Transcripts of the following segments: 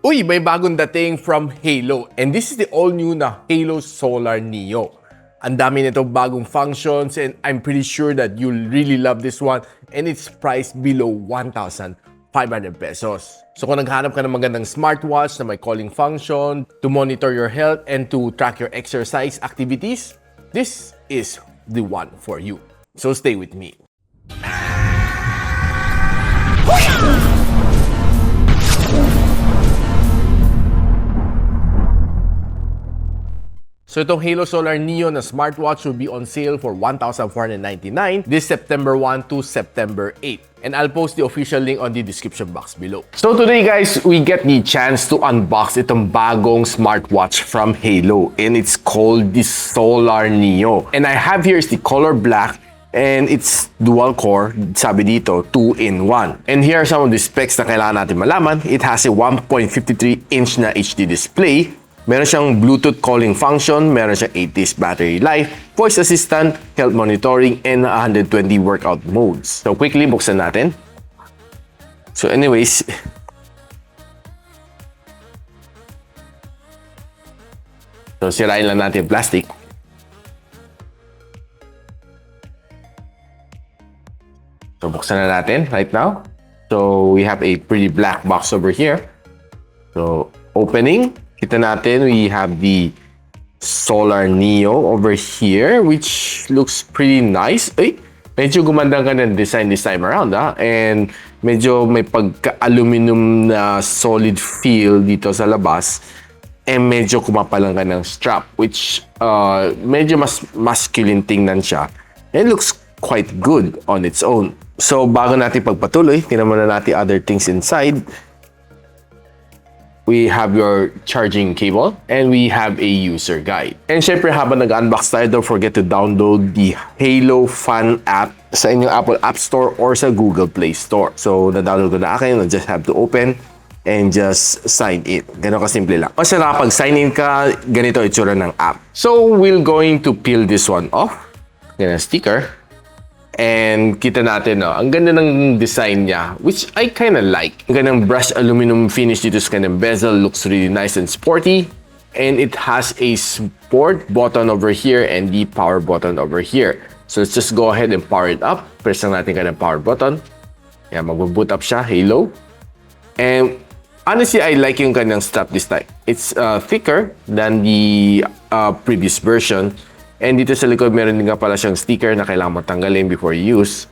Uy, may bagong dating from Haylou. And this is the all-new na Haylou Solar Neo. Ang dami nitong bagong functions and I'm pretty sure that you'll really love this one and it's priced below 1,500 pesos. So kung naghanap ka ng magandang smartwatch na may calling function to monitor your health and to track your exercise activities, this is the one for you. So stay with me. So itong Haylou Solar Neo na smartwatch will be on sale for 1,499 this September 1 to September 8. And I'll post the official link on the description box below. So today guys, we get the chance to unbox itong bagong smartwatch from Haylou. And it's called the Solar Neo. And I have here is the color black and it's dual core, sabi dito, 2-in-1. And here are some of the specs na kailangan natin malaman. It has a 1.53-inch na HD display. Meron siyang Bluetooth calling function, meron siyang 8 days battery life, voice assistant, health monitoring, and 120 workout modes. So quickly, buksan natin. So anyways, so sirain lang natin yung plastic. So buksan na natin right now. So we have a pretty black box over here. So opening. Kita natin, we have the Solar Neo over here, which looks pretty nice. Ay, medyo gumanda ka ng design this time around, ha? And medyo may pagka-aluminum na solid feel dito sa labas. And medyo kumapalang ka ng strap, which medyo mas masculine tingnan siya. It looks quite good on its own. So, bago natin pagpatuloy, tingnan muna natin other things inside. We have your charging cable and we have a user guide. And syempre habang nag-unbox tayo, don't forget to download the Haylou Fan app sa inyong Apple App Store or sa Google Play Store. So na-download ko na akin, I just have to open and just sign in. Ganun kasimple lang. Kasi nakapag-sign in ka, ganito itsura ng app. So we're going to peel this one off. Yan ang sticker. And kita natin, no, ang ganda ng design niya, which I kind of like. Ang gandang brushed aluminum finish dito sa kanyang bezel, looks really nice and sporty. And it has a sport button over here and the power button over here. So let's just go ahead and power it up. Press lang natin kanyang power button. Yan, mag-boot up siya, Haylou. And honestly, I like yung kanyang strap this time. It's thicker than the previous version. And dito sa likod, meron din nga pala siyang sticker na kailangan mo tanggalin before you use.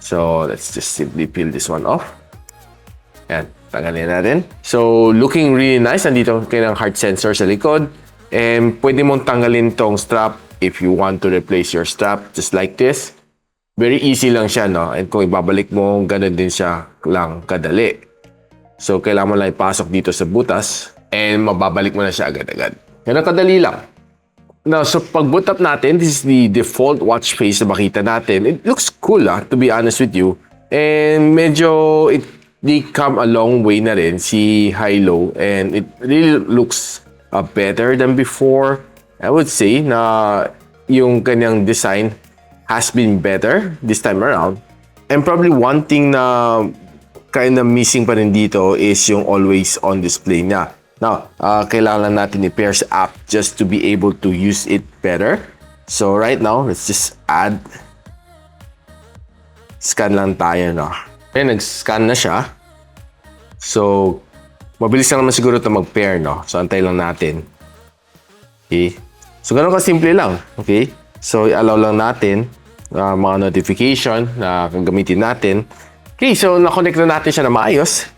So, let's just simply peel this one off. Yan, tanggalin natin. So, looking really nice. Nandito kayong heart sensor sa likod. And pwede mong tanggalin tong strap if you want to replace your strap, just like this. Very easy lang siya, no? And kung ibabalik mo, ganun din siya lang kadali. So, kailangan mo lang ipasok dito sa butas and mababalik mo na siya agad-agad. Yan ang kadali lang. Now, so pag boot up natin, this is the default watch face na makita natin. It looks cool, to be honest with you. And medyo, they come a long way na rin, si Haylou. And it really looks better than before. I would say na yung kanyang design has been better this time around. And probably one thing na kind of missing pa rin dito is yung always on display niya. Now, kailangan natin i-pair sa app just to be able to use it better. So, right now, let's just add. Scan lang tayo, no? Okay, nag-scan na siya. So, mabilis lang naman siguro ito mag-pair, no? So, antay lang natin. Okay? So, ganun ka-simple lang. Okay? So, i-allow lang natin mga notification na gagamitin natin. Okay, so, na-connect na natin siya na maayos.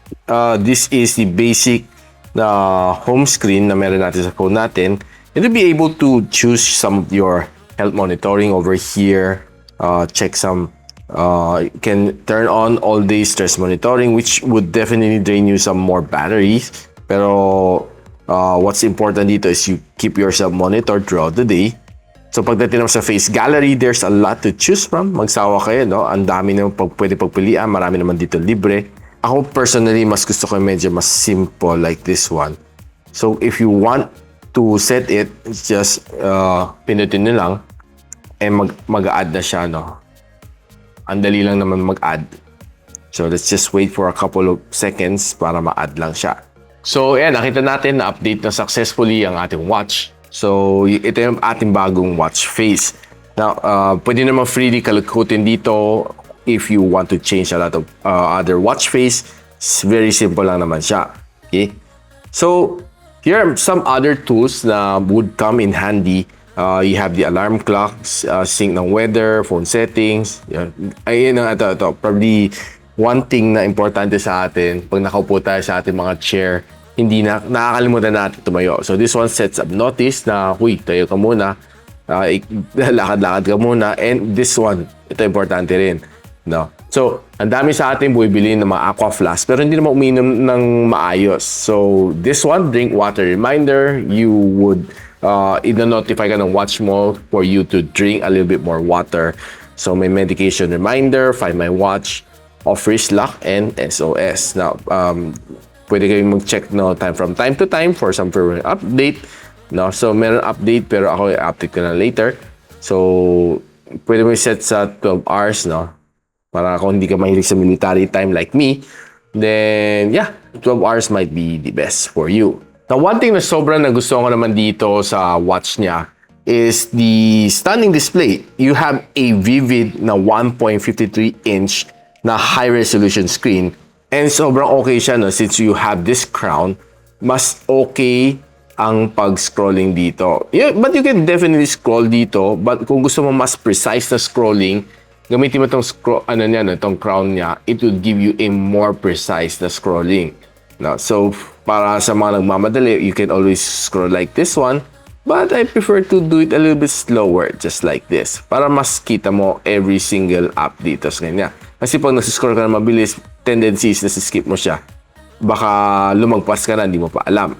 This is the basic na home screen na meron natin sa phone natin. You'll be able to choose some of your health monitoring over here. Check some, you can turn on all-day stress monitoring, which would definitely drain you some more batteries. Pero what's important dito is you keep yourself monitored throughout the day. So pagdating naman sa face gallery, there's a lot to choose from. Magsawa kayo, no? Ang dami naman pwede pagpilian. Marami naman dito libre. Ako personally, mas gusto ko medyo mas simple like this one. So, if you want to set it, just pinutin nyo lang and mag-add na siya, no? Ang dali lang naman mag-add. So, let's just wait for a couple of seconds para ma-add lang siya. So, ayan, nakita natin na update na successfully ang ating watch. So, ito yung ating bagong watch face. Now, pwede naman freely kalikutin dito if you want to change a lot of other watch face. Very simple lang naman siya. Okay? So, here are some other tools na would come in handy. You have the alarm clock, sync ng weather, phone settings. Ayun, ito. Probably one thing na importante sa atin, pag nakaupo tayo sa ating mga chair, hindi na nakakalimutan natin tumayo. So this one sets up notice na, huy, tayo ka muna, lakad-lakad ka muna, and this one, ito importante rin. No? So, ang dami sa atin bumibili ng mga aqua flask, pero hindi naman uminom ng maayos. So, this one, drink water reminder, you would ina-notify ka ng watch mo for you to drink a little bit more water. So, may medication reminder, find my watch, off-wrist lock, and SOS. Now, pwede kayong mag-check from time to time for some firmware update. No? So, meron update pero ako i-update ko na later. So, pwede mo set sa 12 hours, no? Para kung hindi ka mahilig sa military time like me, then, yeah, 12 hours might be the best for you. Now, one thing na sobrang nagustuhan ko naman dito sa watch niya is the stunning display. You have a vivid na 1.53-inch na high-resolution screen. And sobrang okay siya, no? Since you have this crown, mas okay ang pag-scrolling dito. Yeah, but you can definitely scroll dito. But kung gusto mo mas precise na scrolling, gamitin mo itong crown niya, it will give you a more precise na scrolling. No? So, para sa mga nagmamadali, you can always scroll like this one. But I prefer to do it a little bit slower, just like this. Para mas kita mo every single app dito sa kanya. Kasi pag nagsiscroll ka na mabilis, tendency is na skip mo siya. Baka lumagpas ka na, hindi mo pa alam.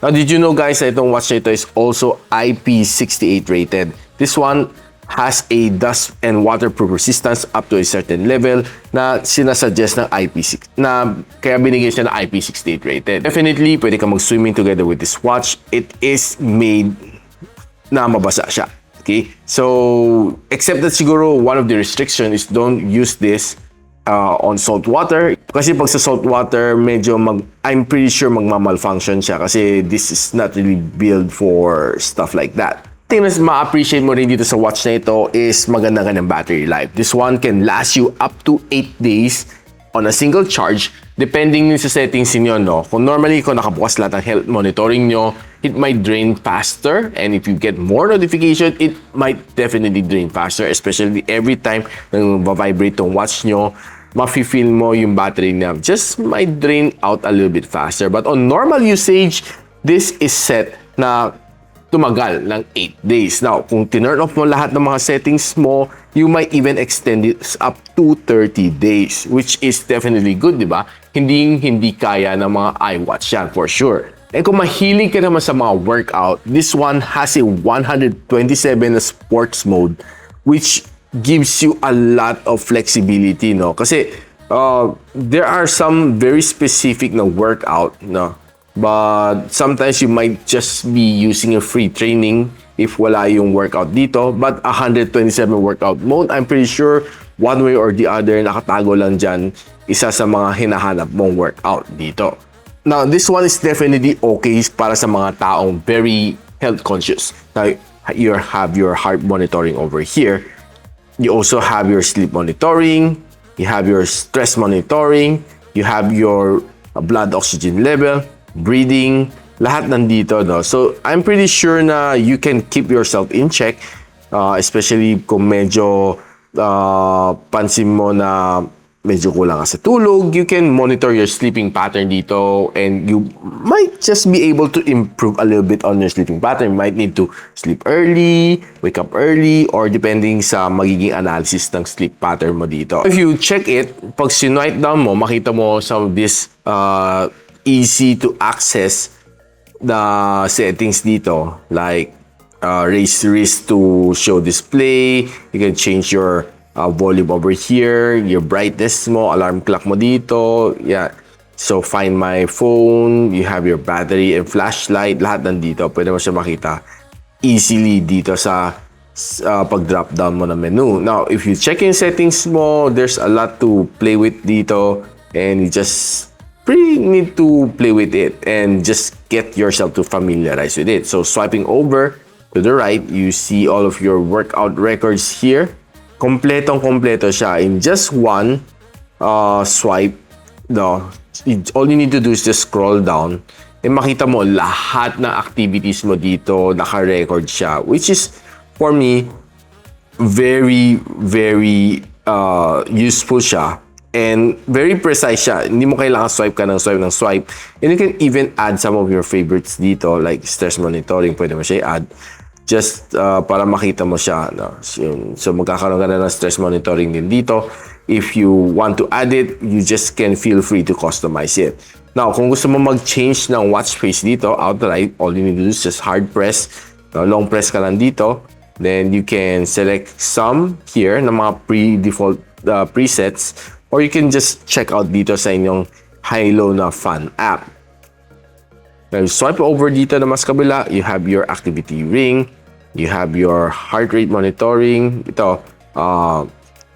Now, did you know guys, na itong watch na ito is also IP68 rated. This one has a dust and waterproof resistance up to a certain level na sinasuggest ng IP6 na kaya binigay siya ng IP68 rated. Definitely, pwede ka mag-swimming together with this watch. It is made na mabasa siya. Okay? So, except that siguro one of the restrictions is don't use this on salt water. Kasi pag sa salt water, I'm pretty sure magma-malfunction siya kasi this is not really built for stuff like that. Thing na ma-appreciate mo rin dito sa watch na ito is maganda ka ng battery life. This one can last you up to 8 days on a single charge depending sa settings niyo, no? Kung normally kung nakabukas lahat ng health monitoring nyo, it might drain faster, and if you get more notification, it might definitely drain faster, especially every time nang vibrate tong watch nyo, mafe-feel mo yung battery niya just might drain out a little bit faster. But on normal usage, this is set na tumagal ng 8 days. Now, kung tinurn off mo lahat ng mga settings mo, you might even extend it up to 30 days, which is definitely good, di ba? Hindi kaya ng mga iWatch yan, for sure. And kung mahilig ka naman sa mga workout, this one has a 127 na sports mode, which gives you a lot of flexibility, no? Kasi there are some very specific na workout, no? But sometimes you might just be using a free training if wala yung workout dito. But 127 workout mode, I'm pretty sure one way or the other, nakatago lang dyan isa sa mga hinahanap mong workout dito. Now, this one is definitely okay para sa mga taong very health conscious. Now, you have your heart monitoring over here. You also have your sleep monitoring. You have your stress monitoring. You have your blood oxygen level, breathing, lahat nandito, no? So, I'm pretty sure na you can keep yourself in check, especially kung medyo pansin mo na medyo kulang ka sa tulog. You can monitor your sleeping pattern dito, and you might just be able to improve a little bit on your sleeping pattern. You might need to sleep early, wake up early, or depending sa magiging analysis ng sleep pattern mo dito. If you check it, pag sinwipe down mo, makita mo some of this easy to access the settings dito, like raise wrist to show display. You can change your volume over here, your brightness mo, alarm clock mo dito. Yeah. So, find my phone, you have your battery and flashlight, lahat nandito. Pwede mo siya makita easily dito sa pag-drop down mo ng menu. Now, if you check in settings mo, there's a lot to play with dito, and you just pretty need to play with it and just get yourself to familiarize with it. So swiping over to the right, you see all of your workout records here. Kompletong-kompleto siya in just one swipe. No, all you need to do is just scroll down and makita mo lahat ng activities mo dito, naka-record siya, which is for me very useful siya and very precise siya. Hindi mo kailangan swipe ka ng swipe. And you can even add some of your favorites dito like stress monitoring, pwede mo siya i-add just para makita mo siya, no? So magkakaroon ka na ng stress monitoring din dito. If you want to add it, you just can feel free to customize it. Now, kung gusto mo mag-change ng watch face dito, outright, all you need to do is just hard press, long press ka lang dito. Then you can select some here ng mga pre-default presets, or you can just check out dito sa inyong Haylou na Fan app. Now, swipe over dito na mas kabila, you have your activity ring, you have your heart rate monitoring, ito,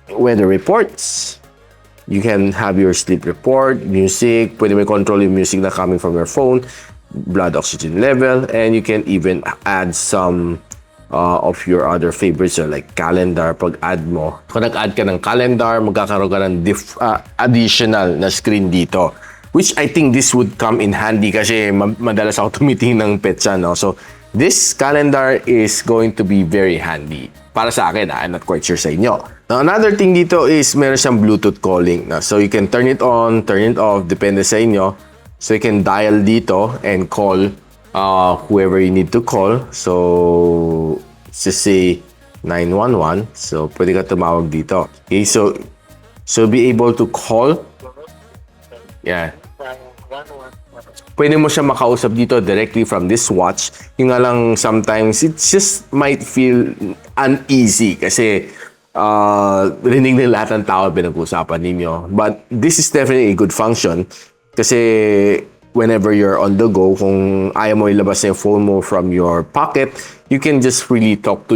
weather reports. You can have your sleep report, music, pwede mo control yung music na coming from your phone, blood oxygen level, and you can even add some of your other favorites, so like calendar. Pag add mo, kung nag-add ka ng calendar, magkakaroon ka ng additional na screen dito, which I think this would come in handy kasi madalas ako tumitingin ng petsa, no? So this calendar is going to be very handy para sa akin. I'm not quite sure sa inyo. Now, another thing dito is meron siyang Bluetooth calling. So you can turn it on, turn it off, depende sa inyo. So you can dial dito and call whoever you need to call. So just say 911. So pwede ka tumawag dito. Okay, so be able to call. Yeah. Pwede mo siya makausap dito directly from this watch. Yung nga lang sometimes it just might feel uneasy kasi rinig ng lahat ng tao pinag-usapan ninyo. But this is definitely a good function kasi whenever you're on the go, kung ayaw mo ilabas na yung phone mo from your pocket, you can just really talk to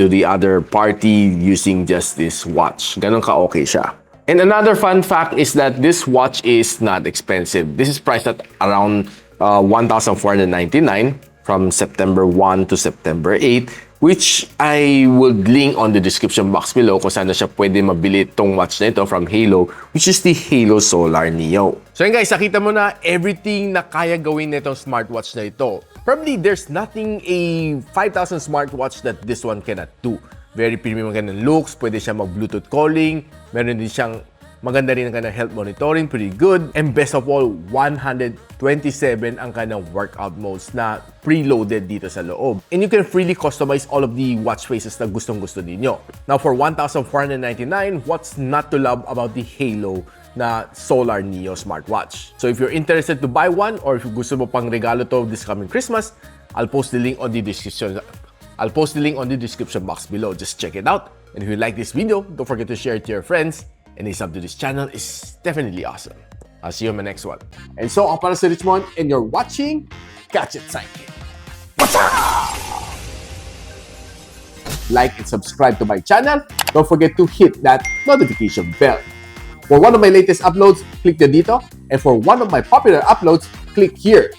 the other party using just this watch. Ganon ka-okay siya. And another fun fact is that this watch is not expensive. This is priced at around 1,499 from September 1 to September 8, which I would link on the description box below kung saan na siya pwede mabili itong watch na ito from Haylou, which is the Haylou Solar Neo. So yun guys, nakita mo na everything na kaya gawin na itong smartwatch na ito. Probably there's nothing a 5,000 smartwatch that this one cannot do. Very premium ang kanyang looks, pwede siya mag-Bluetooth calling, meron din siyang maganda rin ang kanyang health monitoring, pretty good. And best of all, 127 ang kanyang workout modes na preloaded dito sa loob. And you can freely customize all of the watch faces na gustong-gusto ninyo. Now for 1,499, what's not to love about the Haylou na Solar Neo smartwatch? So if you're interested to buy one, or if gusto mo pang regalo to this coming Christmas, I'll post the link on the description box below. Just check it out. And if you like this video, don't forget to share it to your friends. And a sub to this channel is definitely awesome. I'll see you on my next one. And so, ako para si Richmond, and you're watching Gadget Sidekick. What's up? Like and subscribe to my channel. Don't forget to hit that notification bell. For one of my latest uploads, click the dito. And for one of my popular uploads, click here.